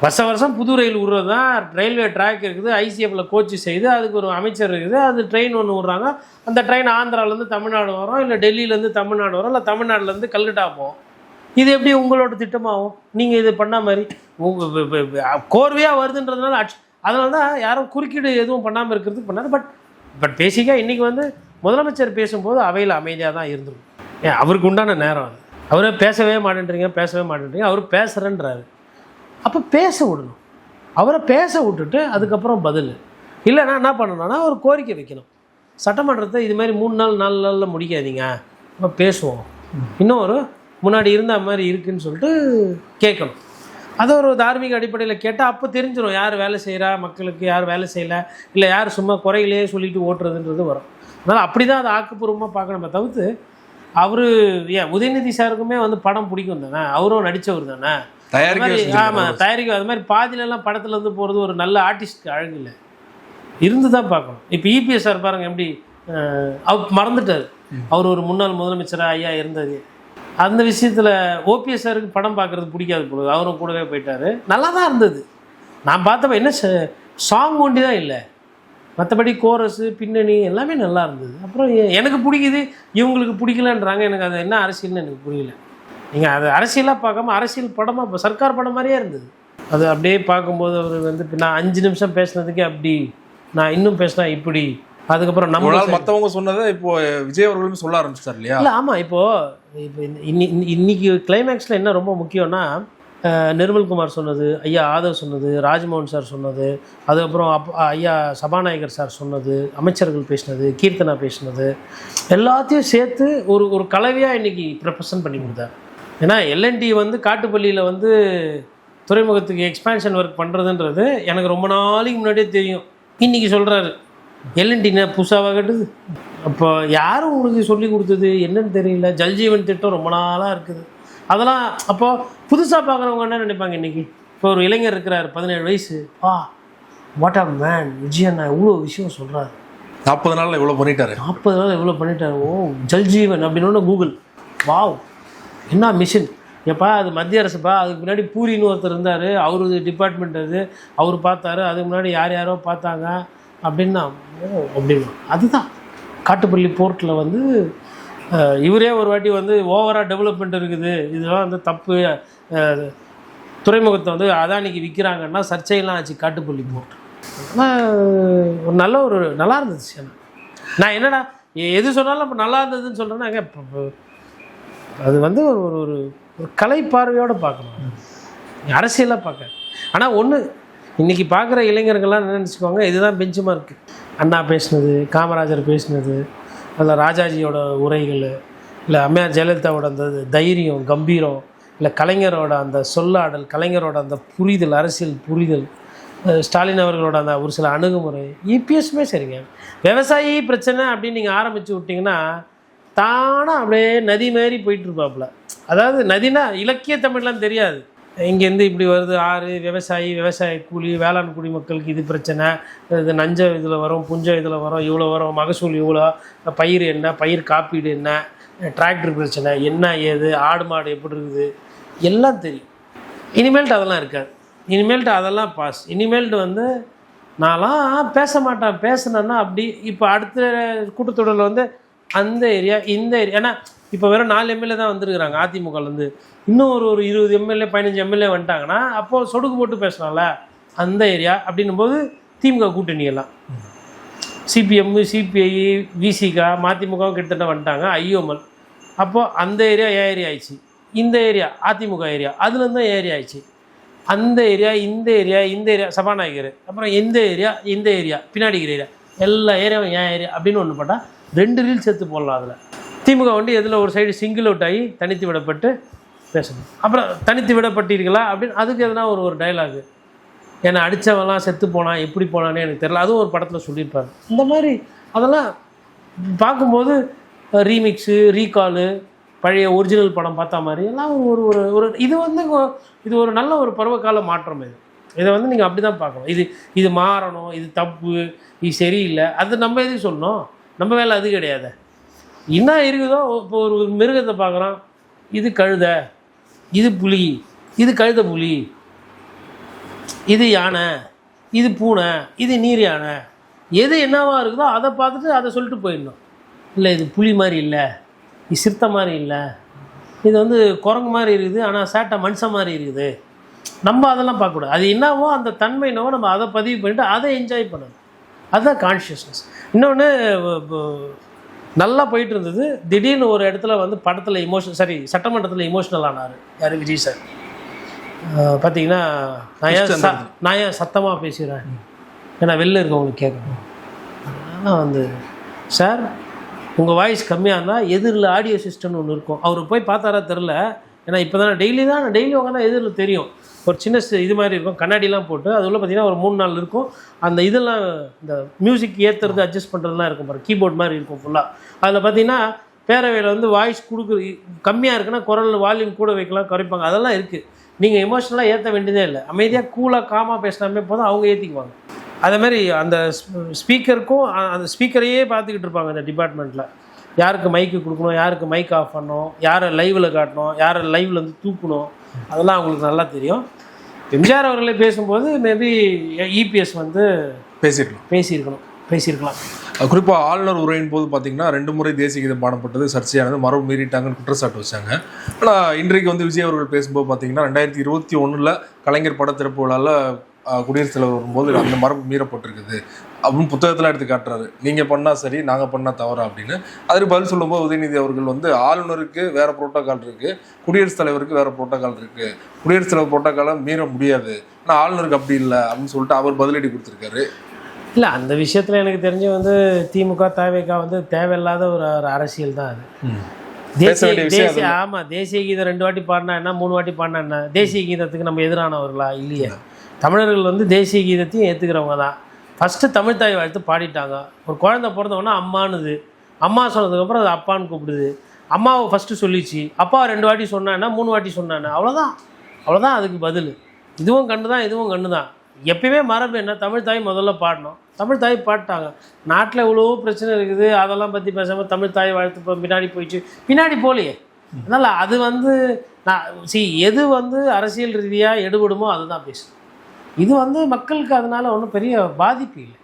வருஷம் புது ரயில் விடுறது தான். ரயில்வே ட்ராக் இருக்குது, ஐசிஎஃப்பில் கோச்சு செய்து அதுக்கு ஒரு அமைச்சர் இருக்குது, அது ட்ரெயின் ஒன்று விட்றாங்க. அந்த ட்ரெயின் ஆந்திராவிலேருந்து தமிழ்நாடு வரும், இல்லை டெல்லியிலேருந்து தமிழ்நாடு வரும், இல்லை தமிழ்நாடுலேருந்து கல்கட்டா போகும். இது எப்படி உங்களோட திட்டமாகும்? நீங்கள் இது பண்ண மாதிரி கோர்வையாக வருதுன்றதுனால அதனால தான் யாரும் குறுக்கீடு எதுவும் பண்ணாமல் இருக்கிறதுக்கு பண்ணார். பட் பேசிக்காக இன்றைக்கி வந்து முதலமைச்சர் பேசும்போது அவையில் அமைதியாக தான் இருந்துடும். அவருக்கு உண்டான நேரம் அது. அவரே பேசவே மாட்டேன்றீங்க, அவர் பேசுகிறேன்றாரு. அப்போ பேச விடணும், அவரை பேச விட்டுட்டு அதுக்கப்புறம் பதில். இல்லைன்னா என்ன பண்ணணும்னா ஒரு கோரிக்கை வைக்கணும். சட்டமன்றத்தை இது மாதிரி 3 நாள் 4 நாளில் முடிக்காதீங்க, நம்ம பேசுவோம், இன்னும் ஒரு முன்னாடி இருந்த மாதிரி இருக்குதுன்னு சொல்லிட்டு கேட்கணும். அதை ஒரு தார்மீக அடிப்படையில் கேட்டால் அப்போ தெரிஞ்சிடும் யார் வேலை செய்கிறா, மக்களுக்கு யார் வேலை செய்யலை, இல்லை யார் சும்மா குறையிலே சொல்லிட்டு ஓட்டுறதுன்றது வரும். அதனால் அப்படி தான் அதை ஆக்கப்பூர்வமாக பார்க்கணுமே தவிர்த்து அவர் உதயநிதி சாருக்குமே வந்து படம் பிடிக்கும் தானே, அவரும் நடித்தவர் தானே, ஆமாம் தயாரிக்க. அது மாதிரி பாதியிலலாம் படத்துலேருந்து போகிறது ஒரு நல்ல ஆர்டிஸ்ட்க்கு அழகு இல்லை, இருந்து தான் பார்க்கணும். இப்போ இபிஎஸ் சார் பாருங்கள் எப்படி அவர் மறந்துட்டார், அவர் ஒரு முன்னாள் முதலமைச்சராக ஐயா இருந்தது. அந்த விஷயத்தில் ஓபிஎஸ் சாருக்கு படம் பார்க்குறது பிடிக்காது போகுது, அவரும் கூடவே போயிட்டார். நல்லா தான் இருந்தது, நான் பார்த்தப்ப என்ன சாங் ஒண்டி தான் இல்லை, மற்றபடி கோரஸு பின்னணி எல்லாமே நல்லா இருந்தது. அப்புறம் எனக்கு பிடிக்குது இவங்களுக்கு பிடிக்கலன்றாங்க, எனக்கு அது என்ன அரசியல்னு எனக்கு புரியல. நீங்கள் அது அரசியலாக பார்க்காம அரசியல் படமாக இப்போ சர்க்கார் படம் மாதிரியே இருந்தது. அது அப்படியே பார்க்கும்போது அவர் வந்து நான் 5 நிமிஷம் பேசுனதுக்கே அப்படி, நான் இன்னும் பேசினா இப்படி, அதுக்கப்புறம் நம்ம மற்றவங்க சொன்னதை இப்போ விஜய் அவர்களும் சொல்ல ஆரம்பிச்சிட்டார் இல்லையா? இல்லை ஆமாம், இப்போ இன்னைக்கு கிளைமேக்ஸில் என்ன ரொம்ப முக்கியம்னா, நிர்மல்குமார் சொன்னது, ஐயா ஆதவ் சொன்னது, ராஜ்மோகன் சார் சொன்னது, அதுக்கப்புறம் ஐயா சபாநாயகர் சார் சொன்னது, அமைச்சர்கள் பேசினது, கீர்த்தனா பேசினது, எல்லாத்தையும் சேர்த்து ஒரு கலவையாக இன்றைக்கி ப்ரெசன்ட் பண்ணி கொடுத்தார். ஏன்னா எல்என்டி வந்து காட்டுப்பள்ளியில் வந்து துறைமுகத்துக்கு எக்ஸ்பேன்ஷன் ஒர்க் பண்ணுறதுன்றது எனக்கு ரொம்ப நாளைக்கு முன்னாடியே தெரியும். இன்றைக்கி சொல்கிறாரு எல்என்டினா புதுசாக கட்டுது. அப்போ யாரும் உங்களுக்கு சொல்லி கொடுத்தது என்னன்னு தெரியல. ஜல்ஜீவன் திட்டம் ரொம்ப நாளாக இருக்குது, அதெல்லாம் அப்போது புதுசாக பார்க்குறவங்க என்ன நினைப்பாங்க? இன்றைக்கி இப்போ ஒரு இளைஞர் இருக்கிறார் 17 வயசு, வாட் ஆ மேன், விஜயண்ணா இவ்வளோ விஷயம் சொல்கிறாரு, 40 நாளில் இவ்வளோ பண்ணிட்டாரு, 40 நாள் இவ்வளோ பண்ணிட்டாரு, ஓ ஜல்ஜீவன் அப்படின்னு கூகுள், வாவ் என்ன மிஷின் எப்பா, அது மத்திய அரசுப்பா, அதுக்கு முன்னாடி பூரின்னு ஒருத்தர் இருந்தார், அவரு டிபார்ட்மெண்ட் அது, அவர் பார்த்தாரு, அதுக்கு முன்னாடி யாரோ பார்த்தாங்க அப்படின்னா, ஓ அப்படின்னா அதுதான் காட்டுப்பள்ளி போர்ட்டில் வந்து இவரே ஒரு வாட்டி வந்து ஓவராக டெவலப்மெண்ட் இருக்குது, இதெல்லாம் வந்து தப்பு, துறைமுகத்தை வந்து அதானிக்கு விற்கிறாங்கன்னா சர்ச்சையெல்லாம் ஆச்சு காட்டுப்பள்ளி போட்டு. ஆனால் ஒரு நல்லா இருந்துச்சு. நான் என்னடா எது சொன்னாலும் இப்போ நல்லா இருந்ததுன்னு சொல்கிறேன்னா, அது வந்து ஒரு ஒரு கலை பார்வையோடு பார்க்கணும், அரசியலாக பார்க்க. ஆனால் ஒன்று இன்றைக்கி பார்க்குற இளைஞர்கள்லாம் என்ன நினச்சிக்குவாங்க, இதுதான் பெஞ்சு மார்க்கு. அண்ணா பேசினது, காமராஜர் பேசினது, அதில் ராஜாஜியோட உரைகள், இல்லை அம்மையார் ஜெயலலிதாவோட அந்த தைரியம் கம்பீரம், இல்லை கலைஞரோட அந்த சொல்லாடல், கலைஞரோட அந்த புரிதல், அரசியல் புரிதல், ஸ்டாலின் அவர்களோட அந்த ஒரு சில அணுகுமுறை, இபிஎஸ்மே சரிங்க. விவசாயி பிரச்சனை அப்படின்னு நீங்கள் ஆரம்பித்து விட்டிங்கன்னா தானாக அப்படியே நதி மாரி போயிட்டுருப்பாப்புல. அதாவது நதினா இலக்கிய தமிழ்லாம் தெரியாது, இங்கேருந்து இப்படி வருது ஆறு, விவசாய கூலி, வேளாண் குடிமக்களுக்கு இது பிரச்சனை, இது நஞ்சம் இதில் வரும், புஞ்சம் இதில் வரும், இவ்வளோ வரும், மகசூல் இவ்வளோ, பயிர் என்ன, பயிர் காப்பீடு என்ன, டிராக்டர் பிரச்சனை என்ன, ஏது ஆடு மாடு எப்படி இருக்குது எல்லாம் தெரியும். இனிமேல்ட்டு அதெல்லாம் இருக்காது, இனிமேல்ட்டு அதெல்லாம் பாஸ். இனிமேல்ட்டு வந்து நான்லாம் பேச மாட்டேன், பேசினேன்னா அப்படி. இப்போ அடுத்த கூட்டத்தொடரில் வந்து அந்த ஏரியா இந்த ஏரியா, ஏன்னா இப்போ வெறும் 4 எம்எல்ஏ தான் வந்துருக்குறாங்க அதிமுகலேருந்து, இன்னும் ஒரு 20 எம்எல்ஏ 15 எம்எல்ஏ வந்துட்டாங்கன்னா அப்போது சொடுக்கு போட்டு பேசலாம்ல அந்த ஏரியா. அப்படின்னும் போது திமுக கூட்டணியெல்லாம் சிபிஎம், சிபிஐ, விசிகா, மதிமுகவும் கிட்டத்தட்ட வந்துட்டாங்க, ஐயோமல். அப்போது அந்த ஏரியா ஏரியா ஆயிடுச்சு, இந்த ஏரியா அதிமுக ஏரியா, அதுலேருந்து ஏரியா ஆயிடுச்சு, அந்த ஏரியா இந்த ஏரியா இந்த ஏரியா சபாநாயகர், அப்புறம் இந்த ஏரியா பின்னாடிக்கிற ஏரியா, எல்லா ஏரியாவும் ஏன் ஏரியா அப்படின்னு ஒன்று போட்டால் 2 ரீல் சேர்த்து போடலாம். அதில் திமுக வந்து எதில் ஒரு சைடு சிங்கிள் அவுட் ஆகி தனித்து விடப்பட்டு பேசணும். அப்புறம் தனித்து விடப்பட்டீர்களா அப்படின்னு அதுக்கு எதுனா ஒரு டைலாகு, ஏன்னா அடித்தவெல்லாம் செத்து போனான் எப்படி போனான்னு எனக்கு தெரியல, அதுவும் ஒரு படத்தில் சொல்லியிருப்பார். இந்த மாதிரி அதெல்லாம் பார்க்கும்போது ரீமிக்ஸு, ரீகாலு, பழைய ஒரிஜினல் படம் பார்த்தா மாதிரி எல்லாம் ஒரு இது வந்து இது ஒரு நல்ல ஒரு பருவகால மாற்றம். இதை வந்து நீங்கள் அப்படி தான் பார்க்கணும். இது மாறணும், இது தப்பு, இது சரியில்லை, அது நம்ம எதுக்கு சொல்லணும், நம்ம வேலை அது கிடையாது. என்ன இருக்குதோ, இப்போ ஒரு மிருகத்தை பார்க்குறோம், இது கழுத, இது புலி, இது கழுத புலி, இது யானை, இது பூனை, இது நீர் யானை, எது என்னவாக இருக்குதோ அதை பார்த்துட்டு அதை சொல்லிட்டு போயிடணும். இல்லை இது புலி மாதிரி இல்லை, இது சிறுத்தை மாதிரி இல்லை, இது வந்து குரங்கு மாதிரி இருக்குது, ஆனால் சேட்டை மனுஷன் மாதிரி இருக்குது, நம்ம அதெல்லாம் பார்க்கக்கூடாது. அது என்னவோ அந்த தன்மை என்னவோ நம்ம அதை பதிவு பண்ணிவிட்டு அதை என்ஜாய் பண்ணணும். அதுதான் கான்ஷியஸ்னஸ். இன்னொன்று நல்லா போயிட்டு இருந்தது, திடீர்னு ஒரு இடத்துல வந்து படத்தில் சட்டமன்றத்தில் இமோஷனல் ஆனார். யார்? விஜய் சார். பார்த்தீங்கன்னா நான் ஏன் சத்தமாக பேசுகிறேன், ஏன்னா வெளில இருக்கவங்களுக்கு கேட்கணும். ஆனால் வந்து சார் உங்கள் வாய்ஸ் கம்மியாக இருந்தால் எதிரில் ஆடியோ சிஸ்டம்னு ஒன்று இருக்கும், அவர் போய் பார்த்தாரா தெரில, ஏன்னா இப்போ தான் டெய்லி உட்காந்தா எதிரில் தெரியும், ஒரு சின்ன இது மாதிரி இருக்கும், கண்ணாடிலாம் போட்டு அது உள்ள பார்த்தீங்கன்னா ஒரு 3-4 இருக்கும், அந்த இதெல்லாம் இந்த மியூசிக் ஏற்றுறது அட்ஜஸ்ட் பண்ணுறதுலாம் இருக்கும் பாரு, கீபோர்ட் மாதிரி இருக்கும் ஃபுல்லாக. அதில் பார்த்தீங்கன்னா பேரவையில் வந்து வாய்ஸ் கம்மியாக இருக்குன்னா குரல் வால்யூம் கூட வைக்கலாம், குறைப்பாங்க, அதெல்லாம் இருக்குது. நீங்கள் எமோஷனலாக ஏற்ற வேண்டியதே இல்லை, அமைதியாக கூலாக காமாக பேசினாமே போதும், அவங்க ஏற்றிக்குவாங்க. அதேமாதிரி அந்த ஸ்பீக்கருக்கும் அந்த ஸ்பீக்கரையே பார்த்துக்கிட்டு இருப்பாங்க இந்த டிபார்ட்மெண்ட்டில், யாருக்கு மைக்கு கொடுக்கணும், யாருக்கு மைக் ஆஃப் பண்ணணும், யாரை லைவில் காட்டணும், யாரை லைவில் வந்து தூக்கணும், அதெல்லாம் அவங்களுக்கு நல்லா தெரியும். எம்ஜிஆர் அவர்களே பேசும்போது மேபி இபிஎஸ் வந்து பேசியிருக்கலாம். குறிப்பாக ஆளுநர் உரையின் போது பார்த்தீங்கன்னா 2 முறை தேசிய கீதம் பாடப்பட்டது சர்ச்சையானது, மரபு மீறிட்டாங்கன்னு குற்றச்சாட்டு வச்சாங்க. ஆனால் இன்றைக்கு வந்து விஜய் அவர்கள் பேசும்போது பார்த்தீங்கன்னா 2021 கலைஞர் பட திறப்பு விழாவில் குடியரசுத் தலைவர் வரும்போது அந்த மரபு மீறப்பட்டிருக்குது அப்படின்னு புத்தகத்தில் எடுத்து காட்டுறாரு. நீங்கள் பண்ணால் சரி, நாங்கள் பண்ணால் தவறா அப்படின்னு. அதற்கு பதில் சொல்லும்போது உதயநிதி அவர்கள் வந்து ஆளுநருக்கு வேறு புரோட்டோக்கால் இருக்குது, குடியரசுத் தலைவருக்கு வேறு புரோட்டோக்கால் இருக்குது, குடியரசுத் தலைவர் புரோட்டோக்காலை மீற முடியாது, ஆனால் ஆளுநருக்கு அப்படி இல்லை அப்படின்னு சொல்லிட்டு அவர் பதிலடி கொடுத்துருக்காரு. இல்லை, அந்த விஷயத்தில் எனக்கு தெரிஞ்சு வந்து திமுக தவிக வந்து தேவையில்லாத ஒரு அரசியல் தான் அது. தேசிய கீதம் 2 வாட்டி பாடினா என்ன, 3 வாட்டி பாடினா என்ன, தேசிய கீதத்துக்கு நம்ம எதிரானவர்களா? இல்லையே. தமிழர்கள் வந்து தேசிய கீதத்தையும் ஏற்றுக்கிறவங்க தான். ஃபஸ்ட்டு தமிழ் தாய் வாழ்த்து பாடிட்டாங்க. ஒரு குழந்தை பிறந்தவொன்னா அம்மானுது, அம்மா சொன்னதுக்கப்புறம் அது அப்பான்னு கூப்பிடுது. அம்மாவை ஃபஸ்ட்டு சொல்லிச்சு, அப்பா 2 வாட்டி சொன்னான்னா 3 வாட்டி சொன்னானே, அவ்வளோதான் அதுக்கு பதில். இதுவும் கண்ணு தான், இதுவும் கண்ணு தான். எப்பயுமே மரபு என்ன, தமிழ் தாய் முதல்ல பாடணும், தமிழ் தாய் பாடிட்டாங்க. நாட்டில் எவ்வளோ பிரச்சனை இருக்குது, அதெல்லாம் பற்றி பேசாமல் தமிழ் தாய் வாழ்த்து இப்போ பின்னாடி போலையே. அதனால் அது வந்து எது வந்து அரசியல் ரீதியாக எடுபடுமோ அதுதான் பேசும். இது வந்து மக்களுக்கு அதனால் ஒன்றும் பெரிய பாதிப்பு இல்லை.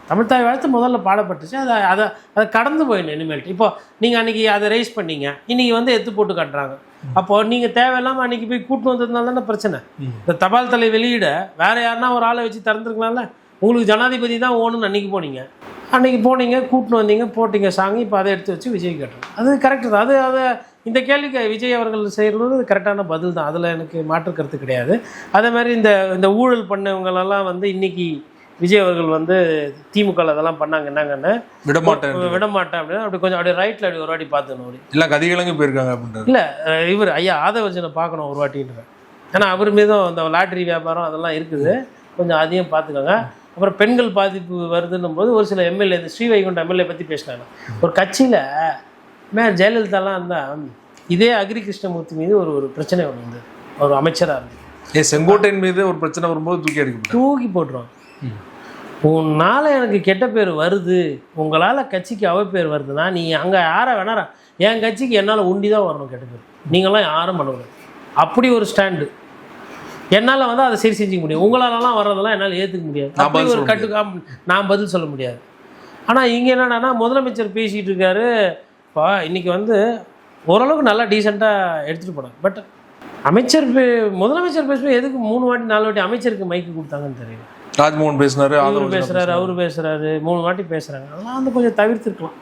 தமிழ்த்தாய் வாழ்த்து முதல்ல பாடப்பட்டுச்சு. அதை கடந்து போயிடணும் இனிமேல்ட்டு. இப்போ நீங்கள் அன்றைக்கி அதை ரைஸ் பண்ணீங்க, இன்றைக்கி வந்து எடுத்து போட்டு காட்டுறாங்க. அப்போது நீங்கள் தேவையில்லாமல் அன்றைக்கி போய் கூட்டு வந்ததுனால தானே பிரச்சனை. இந்த தபால் தலை வெளியிட வேறு யாருன்னா ஒரு ஆளை வச்சு திறந்துருக்கலாம்ல. உங்களுக்கு ஜனாதிபதி தான் ஓணுன்னு அன்றைக்கி போனீங்க, கூட்டின்னு வந்தீங்க, போட்டிங்க சாங். இப்போ அதை எடுத்து வச்சு விஜய் காட்டுறோம். அது கரெக்டு தான். அதை இந்த கேள்விக்கு விஜய் அவர்கள் செய்கிறது கரெக்டான பதில் தான். அதில் எனக்கு மாற்று கருத்து கிடையாது. அதே மாதிரி இந்த ஊழல் பண்ணவங்களெல்லாம் வந்து இன்றைக்கி விஜய் அவர்கள் வந்து திமுக அதெல்லாம் பண்ணாங்க, என்னங்கன்னு விடமாட்டேன் அப்படின்னு அப்படி கொஞ்சம் அப்படியே ரைட்டில் அப்படி ஒரு வாட்டி பார்த்துக்கணும். இல்லை கதிகிழங்கு போயிருக்காங்க அப்படின்றது இல்லை, இவர் ஐயா ஆதவர்ஜனை பார்க்கணும் ஒரு வாட்டின்ற. ஏன்னா அவர் மீதும் அந்த லாட்ரி வியாபாரம் அதெல்லாம் இருக்குது, கொஞ்சம் அதையும் பார்த்துக்கோங்க. அப்புறம் பெண்கள் பாதிப்பு வருதுன்னும் போது ஒரு சில எம்எல்ஏ, இந்த ஸ்ரீவைகுண்டம் எம்எல்ஏ பற்றி பேசினாங்க. ஒரு கட்சியில் ஜெயலலிதாலாம் இருந்தால் இதே அக்ரி கிருஷ்ணமூர்த்தி மீது ஒரு பிரச்சனை ஒன்று வந்து ஒரு அமைச்சராக இருந்தது. செங்கோட்டையின் மீது ஒரு பிரச்சனை வரும்போது தூக்கி போட்டுருவாங்க. உன்னால் எனக்கு கெட்ட பேர் வருது, உங்களால் கட்சிக்கு அவப்பேர் வருதுன்னா நீ அங்கே யாரை வேணாரா, என் கட்சிக்கு என்னால் உண்டி தான் வரணும் கெட்ட பேர், நீங்களாம் யாரும் பண்ணக்கூடாது. அப்படி ஒரு ஸ்டாண்டு என்னால் வந்து அதை சரி செஞ்சுக்க முடியும். உங்களாலலாம் வர்றதெல்லாம் என்னால் ஏற்றுக்க முடியாது. அப்படி ஒரு நான் பதில் சொல்ல முடியாது. ஆனால் இங்கே என்னன்னா முதலமைச்சர் பேசிகிட்டு இருக்காரு. இப்போ இன்றைக்கி வந்து ஓரளவுக்கு நல்லா டீசெண்டாக எடுத்துகிட்டு போனாங்க. பட் முதலமைச்சர் பேசும்போது எதுக்கு 3 வாட்டி 4 வாட்டி அமைச்சருக்கு மைக்கு கொடுத்தாங்கன்னு தெரியல. ராஜ்மோகன் பேசுறாரு, அவரு பேசுறாரு 3 வாட்டி பேசுறாங்க. அதெல்லாம் வந்து கொஞ்சம் தவிர்த்துருக்கலாம்.